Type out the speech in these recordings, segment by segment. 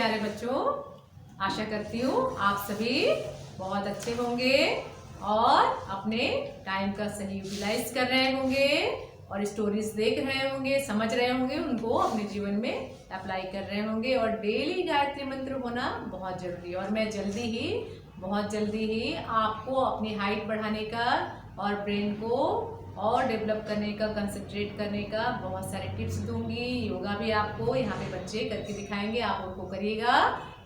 प्यारे बच्चों, आशा करती हूँ आप सभी बहुत अच्छे होंगे और अपने टाइम का सही यूटिलाइज कर रहे होंगे और स्टोरीज देख रहे होंगे, समझ रहे होंगे, उनको अपने जीवन में अप्लाई कर रहे होंगे। और डेली गायत्री मंत्र होना बहुत ज़रूरी है। और मैं बहुत जल्दी ही आपको अपनी हाइट बढ़ाने का और ब्रेन को और डेवलप करने का, कंसंट्रेट करने का बहुत सारे टिप्स दूंगी। योगा भी आपको यहाँ पे बच्चे करके दिखाएंगे, आप उनको करिएगा।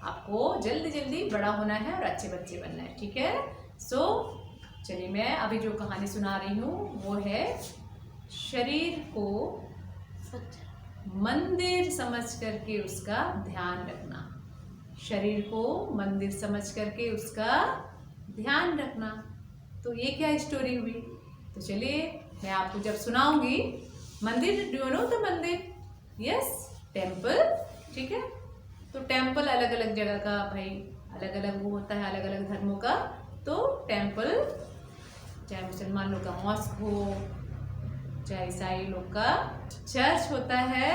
आपको जल्दी बड़ा होना है और अच्छे बच्चे बनना है, ठीक है। चलिए मैं अभी जो कहानी सुना रही हूँ वो है शरीर को मंदिर समझ करके उसका ध्यान रखना। शरीर को मंदिर समझ करके उसका ध्यान रखना। तो ये क्या स्टोरी हुई? तो चलिए मैं आपको जब सुनाऊंगी। मंदिर, डू यू नो द मंदिर? यस, टेम्पल, ठीक है। तो टेम्पल अलग अलग जगह का भाई अलग अलग वो होता है, अलग अलग धर्मों का। तो टेम्पल चाहे मुसलमान लोग का मॉस्क हो, चाहे ईसाई लोग का चर्च होता है,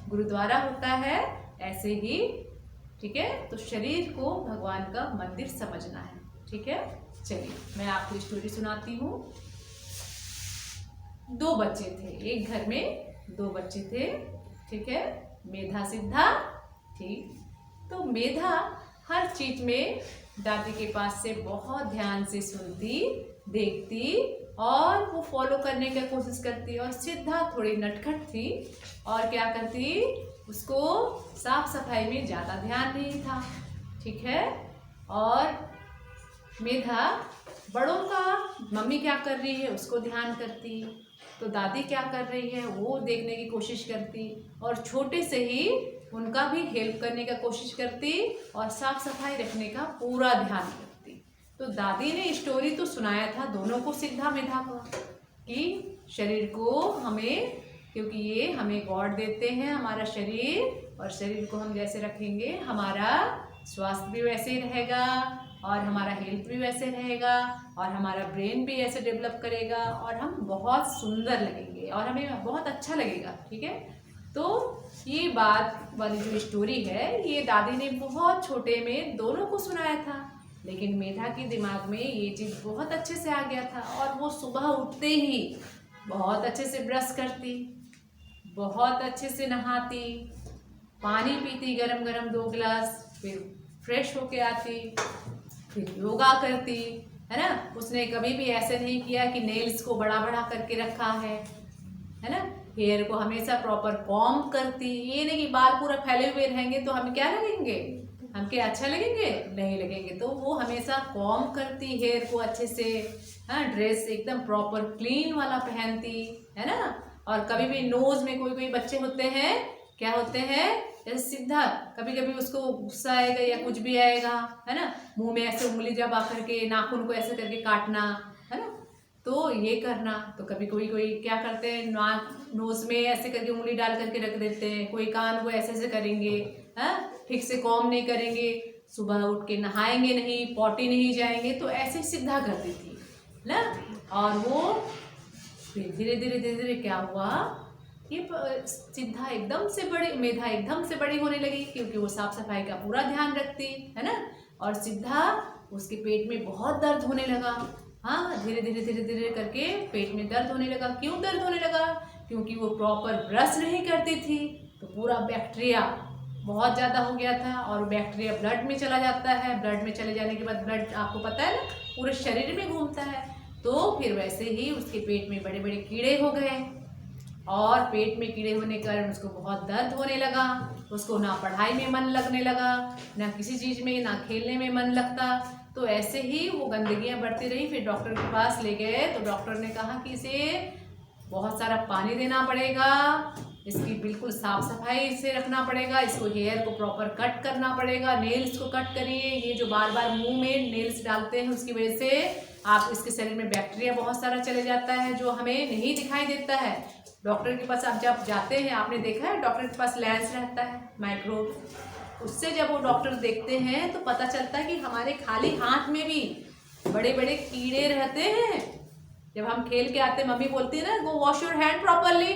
गुरुद्वारा होता है, ऐसे ही, ठीक है। तो शरीर को भगवान का मंदिर समझना है, ठीक है। चलिए मैं आपको स्टोरी सुनाती हूँ। दो बच्चे थे, एक घर में दो बच्चे थे, ठीक है। मेधा सिद्धा, ठीक। तो मेधा हर चीज में दादी के पास से बहुत ध्यान से सुनती, देखती और वो फॉलो करने का कोशिश करती। और सिद्धा थोड़ी नटखट थी और क्या करती, उसको साफ सफाई में ज़्यादा ध्यान नहीं था, ठीक है। और मेधा बड़ों का, मम्मी क्या कर रही है उसको ध्यान करती, तो दादी क्या कर रही है वो देखने की कोशिश करती और छोटे से ही उनका भी हेल्प करने का कोशिश करती और साफ सफाई रखने का पूरा ध्यान रखती। तो दादी ने स्टोरी तो सुनाया था दोनों को, सिद्धा मेधा को, कि शरीर को हमें, क्योंकि ये हमें गॉड देते हैं हमारा शरीर, और शरीर को हम जैसे रखेंगे हमारा स्वास्थ्य भी वैसे ही रहेगा और हमारा हेल्थ भी वैसे रहेगा और हमारा ब्रेन भी ऐसे डेवलप करेगा और हम बहुत सुंदर लगेंगे और हमें बहुत अच्छा लगेगा, ठीक है। तो ये बात वाली जो स्टोरी है ये दादी ने बहुत छोटे में दोनों को सुनाया था, लेकिन मेधा के दिमाग में ये चीज़ बहुत अच्छे से आ गया था और वो सुबह उठते ही बहुत अच्छे से ब्रश करती, बहुत अच्छे से नहाती, पानी पीती गरम गरम 2 गिलास, फिर फ्रेश होके आती, फिर योगा करती, है ना। उसने कभी भी ऐसे नहीं किया कि नेल्स को बड़ा बड़ा करके रखा है ना। हेयर को हमेशा प्रॉपर कॉम्ब करती, ये नहीं कि बाल पूरा फैले हुए रहेंगे तो हम क्या लगेंगे, हम क्या अच्छा लगेंगे, नहीं लगेंगे। तो वो हमेशा कॉम्ब करती हेयर को अच्छे से, हाँ, ड्रेस एकदम प्रॉपर क्लीन वाला पहनती, है ना। और कभी भी नोज में कोई बच्चे होते हैं, क्या होते हैं, जैसे सिद्धा कभी कभी उसको गुस्सा आएगा या कुछ भी आएगा, है ना, मुंह में ऐसे उंगली जब आकर के नाखून को ऐसे करके काटना, है ना। तो ये करना। तो कभी कोई क्या करते हैं, नोज में ऐसे करके उंगली डाल करके रख देते हैं, कोई कान को ऐसे करेंगे, हाँ, ठीक से कॉम नहीं करेंगे, सुबह उठ के नहाएंगे नहीं, पॉटी नहीं जाएंगे। तो ऐसे सिद्धा करती थी ना। और वो फिर धीरे धीरे क्या हुआ, ये सिद्धा एकदम से बड़ी, मेधा एकदम से बड़ी होने लगी, क्योंकि वो साफ सफाई का पूरा ध्यान रखती, है ना। और सिद्धा, उसके पेट में बहुत दर्द होने लगा। हाँ, धीरे धीरे करके पेट में दर्द होने लगा। क्यों दर्द होने लगा? क्योंकि वो प्रॉपर ब्रश नहीं करती थी, तो पूरा बैक्टीरिया बहुत ज़्यादा हो गया था और बैक्टीरिया ब्लड में चला जाता है। ब्लड में चले जाने के बाद ब्लड, आपको पता है ना, पूरे शरीर में घूमता है। तो फिर वैसे ही उसके पेट में बड़े बड़े कीड़े हो गए और पेट में कीड़े होने के कारण उसको बहुत दर्द होने लगा। उसको ना पढ़ाई में मन लगने लगा, ना किसी चीज़ में, ना खेलने में मन लगता। तो ऐसे ही वो गंदगियाँ बढ़ती रही। फिर डॉक्टर के पास ले गए तो डॉक्टर ने कहा कि इसे बहुत सारा पानी देना पड़ेगा, इसकी बिल्कुल साफ सफाई से रखना पड़ेगा, इसको हेयर को प्रॉपर कट करना पड़ेगा, नेल्स को कट करिए, ये जो बार बार मुंह में नेल्स डालते हैं उसकी वजह से आप, इसके शरीर में बैक्टीरिया बहुत सारा चले जाता है जो हमें नहीं दिखाई देता है। डॉक्टर के पास आप जब जाते हैं, आपने देखा है डॉक्टर के पास लेंस रहता है, माइक्रोब, उससे जब वो डॉक्टर देखते हैं तो पता चलता है कि हमारे खाली हाथ में भी बड़े बड़े कीड़े रहते हैं। जब हम खेल के आते हैं, मम्मी बोलती है ना, गो वॉश योर हैंड प्रॉपरली,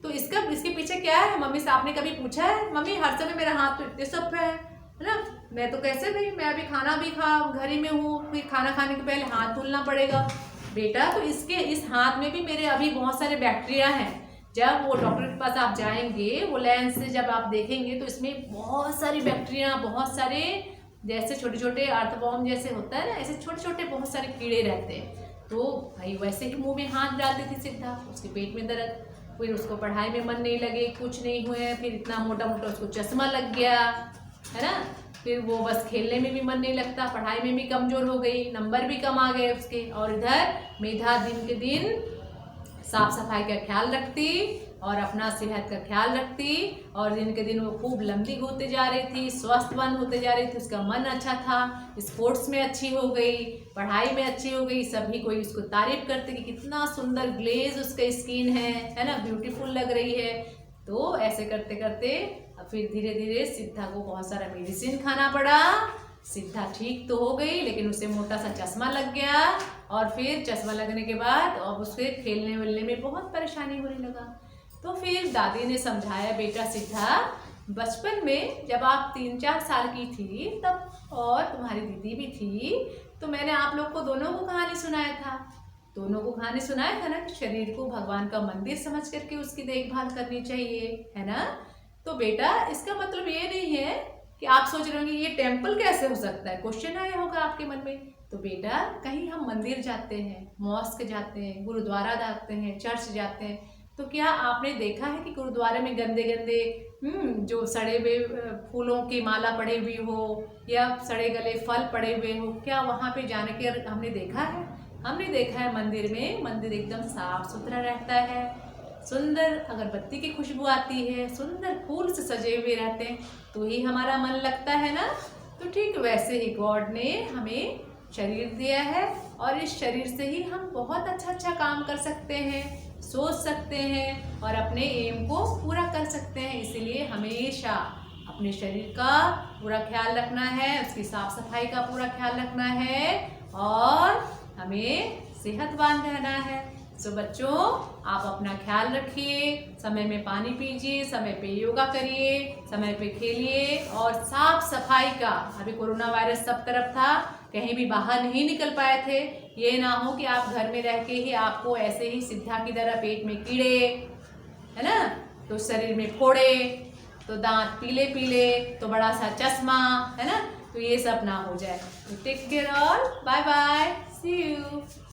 तो इसके पीछे क्या है? मम्मी से आपने कभी पूछा है? मम्मी हर समय मेरा हाथ तो इतने सफे है ना, मैं तो कैसे भाई, मैं अभी खाना भी घर ही में हूँ, फिर खाना खाने के पहले हाथ धुलना पड़ेगा। बेटा तो इस हाथ में भी मेरे अभी बहुत सारे बैक्टीरिया हैं। जब वो डॉक्टर के पास आप जाएंगे, वो लेंस से जब आप देखेंगे तो इसमें बहुत सारी बैक्टीरिया, बहुत सारे जैसे छोटे छोटे अर्थवॉर्म जैसे होता है ना, ऐसे छोटे छोटे बहुत सारे कीड़े रहते हैं। तो भाई वैसे ही मुंह में हाथ डालती थी सिद्धा, उसके पेट में दर्द, फिर उसको पढ़ाई में मन नहीं लगे, कुछ नहीं हुए, फिर इतना मोटा मोटा उसको चश्मा लग गया, है ना। फिर वो बस खेलने में भी मन नहीं लगता, पढ़ाई में भी कमजोर हो गई, नंबर भी कम आ गए उसके। और इधर मेधा दिन के दिन साफ सफाई का ख्याल रखती और अपना सेहत का ख्याल रखती, और दिन के दिन वो खूब लंबी होते जा रही थी, स्वस्थवान होते जा रही थी, उसका मन अच्छा था, स्पोर्ट्स में अच्छी हो गई, पढ़ाई में अच्छी हो गई, सभी कोई उसको तारीफ करते कि कितना सुंदर ग्लेज उसका स्किन है ना, ब्यूटीफुल लग रही है। तो ऐसे करते करते फिर धीरे धीरे सिद्धा को बहुत सारा मेडिसिन खाना पड़ा। सिद्धा ठीक तो हो गई, लेकिन उसे मोटा सा चश्मा लग गया, और फिर चश्मा लगने के बाद अब उसके खेलने वेलने में बहुत परेशानी होने लगा। तो फिर दादी ने समझाया, बेटा सिद्धा, बचपन में जब आप 3-4 साल की थी तब, और तुम्हारी दीदी भी थी, तो मैंने आप लोग को दोनों को कहानी सुनाया था। दोनों को कहानी सुनाया था ना कि शरीर को भगवान का मंदिर समझ करके उसकी देखभाल करनी चाहिए, है ना। तो बेटा इसका मतलब ये नहीं है कि आप सोच रहे होंगे ये टेम्पल कैसे हो सकता है, क्वेश्चन आया होगा आपके मन में। तो बेटा कहीं हम मंदिर जाते हैं, मॉस्क जाते हैं, गुरुद्वारा जाते हैं, चर्च जाते हैं, तो क्या आपने देखा है कि गुरुद्वारे में गंदे गंदे जो सड़े हुए फूलों की माला पड़े हुई हो या सड़े गले फल पड़े हुए हो, क्या वहाँ पे जाने के हमने देखा है? हमने देखा है मंदिर में, मंदिर एकदम साफ सुथरा रहता है, सुंदर अगरबत्ती की खुशबू आती है, सुंदर फूल से सजे हुए रहते हैं, तो ही हमारा मन लगता है ना। तो ठीक वैसे ही गॉड ने हमें शरीर दिया है, और इस शरीर से ही हम बहुत अच्छा अच्छा काम कर सकते हैं, सोच सकते हैं और अपने एम को पूरा कर सकते हैं। इसीलिए हमेशा अपने शरीर का पूरा ख्याल रखना है, उसकी साफ सफाई का पूरा ख्याल रखना है, और हमें सेहतवान रहना है। सो बच्चों, आप अपना ख्याल रखिए, समय में पानी पीजिए, समय पे योगा करिए, समय पे खेलिए, और साफ सफाई का, अभी कोरोना वायरस सब तरफ था, कहीं भी बाहर नहीं निकल पाए थे, ये ना हो कि आप घर में रह के ही आपको ऐसे ही सिद्धा की तरह पेट में कीड़े, है ना, तो शरीर में फोड़े, तो दांत पीले पीले, तो बड़ा सा चश्मा, है ना, तो ये सब ना हो जाए। तो take care all, bye bye, see you.